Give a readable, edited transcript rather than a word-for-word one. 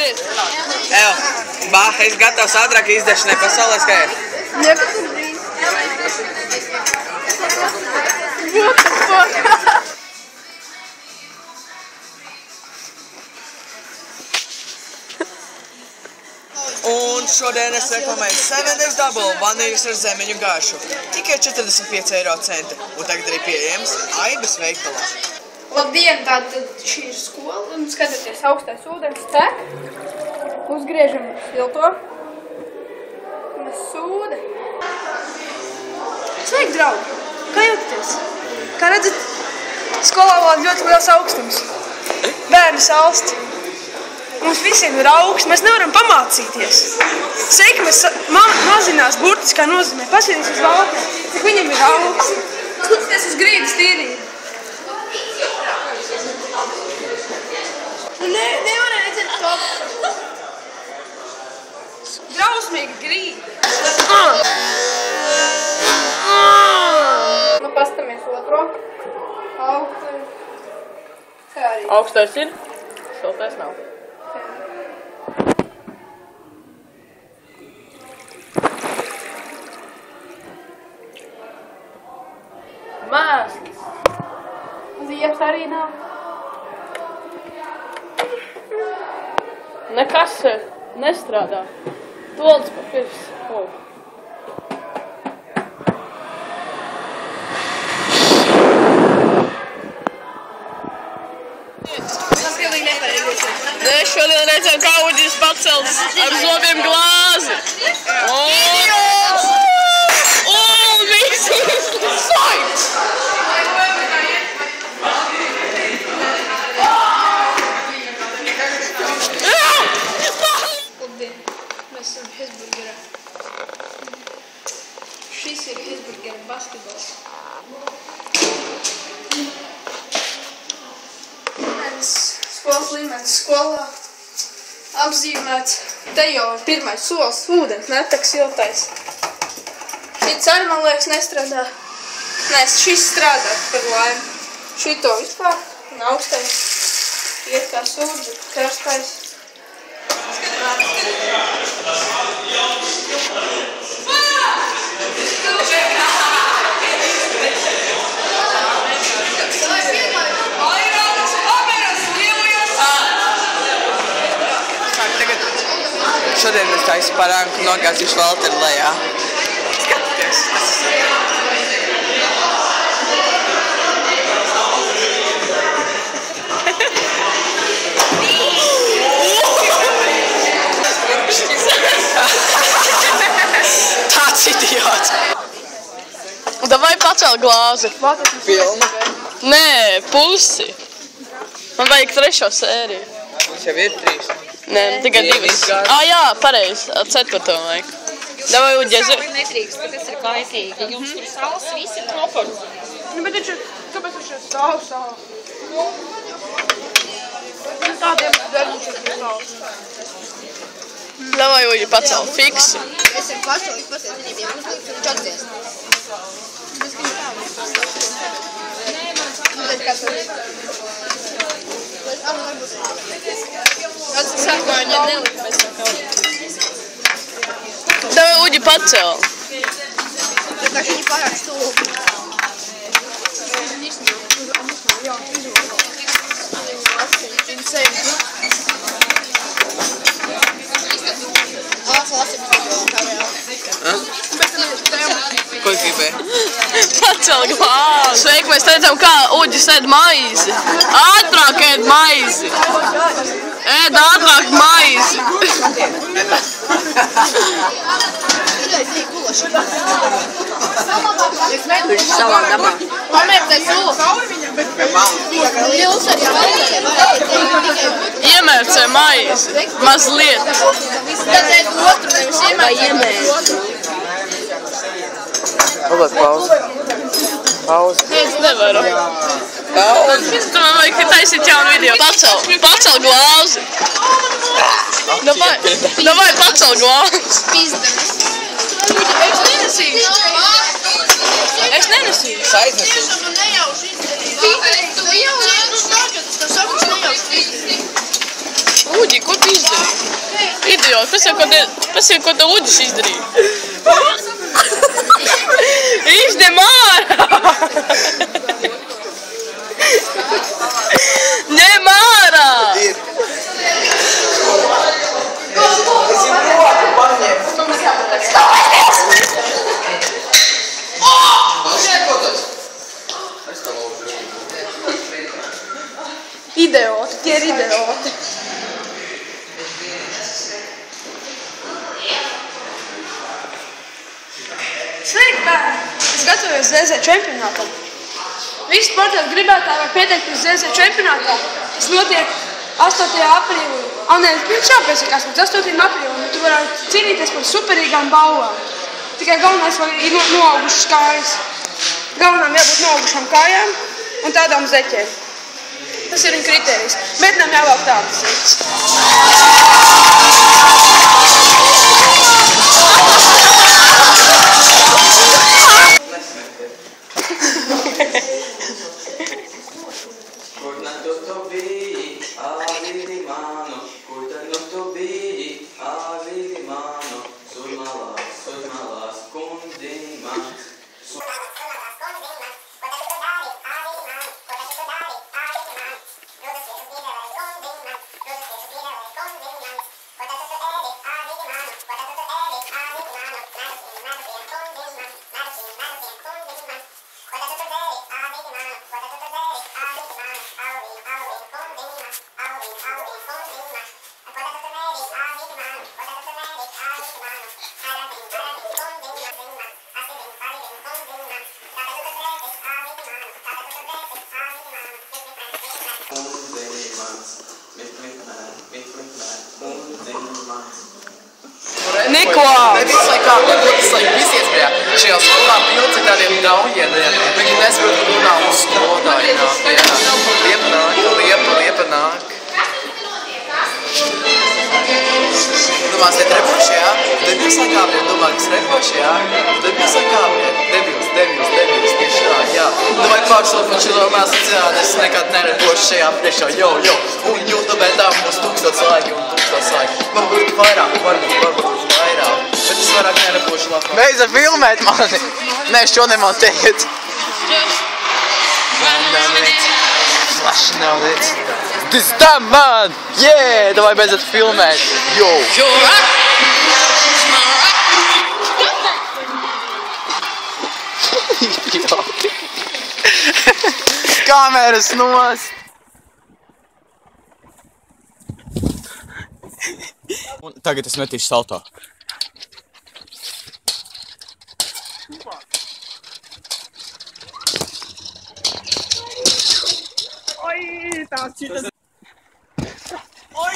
Aiziet! Evo, Bāha, es gatavs ātrāk izdešanai pasaulē skaiet. Nekas ir drīz. What the fuck? Un šodien es reklamēju 7 Double vanīļas ar zemeņu garšu. Tikai 45 eiro centi. Un tagad arī pieejams Aibas veikalā. Labdien, tātad šī ir skola. Un skatieties, augstais ūdens tek. Uzgriežam silto. Un sūde. Sveiki, draugi! Kā jūtaties? Kā redzat, skolā vēl ļoti liels augstums. Bērni salst. Mums visiem ir augsts, mēs nevaram pamācīties. Seikmes mazinās burtiskā nozīmē. Paskatieties uz valku, cik viņam ir augsts. Skutieties uz grīdas tīrību. Nevarēja redzēt to. Drausmīgi grīda. Nu, pastamies otro. Augstais ir, siltais nav. Mēsls. Ziepes arī nav. Nekas nestrādā. Tolds pa pirms. Mēs šodien redzam, kā Uģis pacels ar zobiem glāzi. Un visi fight! Labdien, mēs esam Hesburgerā. Šis ir Hesburgera basketbols. Skolas līmenis skolā apzīmēts. Te jau ir pirmais solis, ūdens netek siltais. Šits arī, man liekas, nestrādā. Nē, šis strādā par laimi. Šito vispār un augstais. Iet kā sūdzi, karstais. Šodien es taisu parānku nogāzīšu Valteru lejā. Skatieties, tas ir. Tāds idiots. Davai pacel glāzi. Pilna. Nē, pusi. Man vajag 3. sēriju. Mums jau ir 3. Nē, tikai 2. Jā, pareizi. 4. vajag. Davai Uģi. Netrīkst, ka tas ir kaitīgi. Jums tur sals, visi ir kopari. Nu, bet taču, kāpēc viņš ir stāv? Tādiem darbus ir stāv. Davai Uģi pacel fiksi. Es ir pašoļi, pasies, viņiem jau uzlikt un čacies. Davai Uģi pacel. Tāpēc viņi pārāk stūpi. Ko es gribēju? Pacel glāzi. Sveiki, mēs redzam, kā Uģis ēd maizi. Ātrāk ēd maizi. Ēd ātrāk maizi. Viņš savā dabā. Pamērtais ulu. Iemērcē maizi. Mazliet. Tad ēd otru, nevis iemērcē. Labāk pauze. Pauze. Es nevaru. Pauze. Tu man vajag taisīt jaunu video. Pacel glāzi. Davai pacel glāzi. Es nenesīšu. Es nenesīšu. Es aiznesīšu. Tu nejauši izdarīji. Tu nejauši izdarīji. Uģi, ko tu izdarīji? idiot! Pasie, ko te Uģis izdarīja! Izņem ārā! Ņem ārā! Idioti, tie ir idioti. Sveiki, bērni! Es gatavojos ZZ čempionātam. Visi sportieši gribētāji var pieteikties ZZ čempionātā. Tas notiek 8. aprīlī. Nē, pirms jāpiesakās līdz 8. aprīlim, tu varētu cīnīties par superīgām balvām. Tikai galvenais ir noaugušas kājas. Galvenām jābūt noaugušām kājām un tādām zeķēm. Tas ir viņa kriterijs. Meitenēm jāvelk tādas zeķes. Niklā! Nevis lai kā, tas lai visies šajā skolā pilns ar tādiem daujieniem. Viņi nesaprot, ka runā uz skolotāji nāk, jā. Liepa nāk. Domās, te trepoši, jā? Debils lai kāpiem, domā, kas trepoši, jā? Debils lai kāpiem. Debils, tieši tā, jā. Domāju, pārslopuši domās, es nekad nerepošu šajā priekšā, jo. Un YouTube tā mums 1000 laiki un 1000 laiki. Varbūt vairāk. Bet es vairāk nerepošu labāk. Beidza filmēt mani! Nē, šo nemontējiet. Flashnolit. This damn man! Yeah! Davai beidzat filmēt! Yo! Idioti! Kameras nost! Un tagad es metīšu saltā. Oi, tā citas. Oi!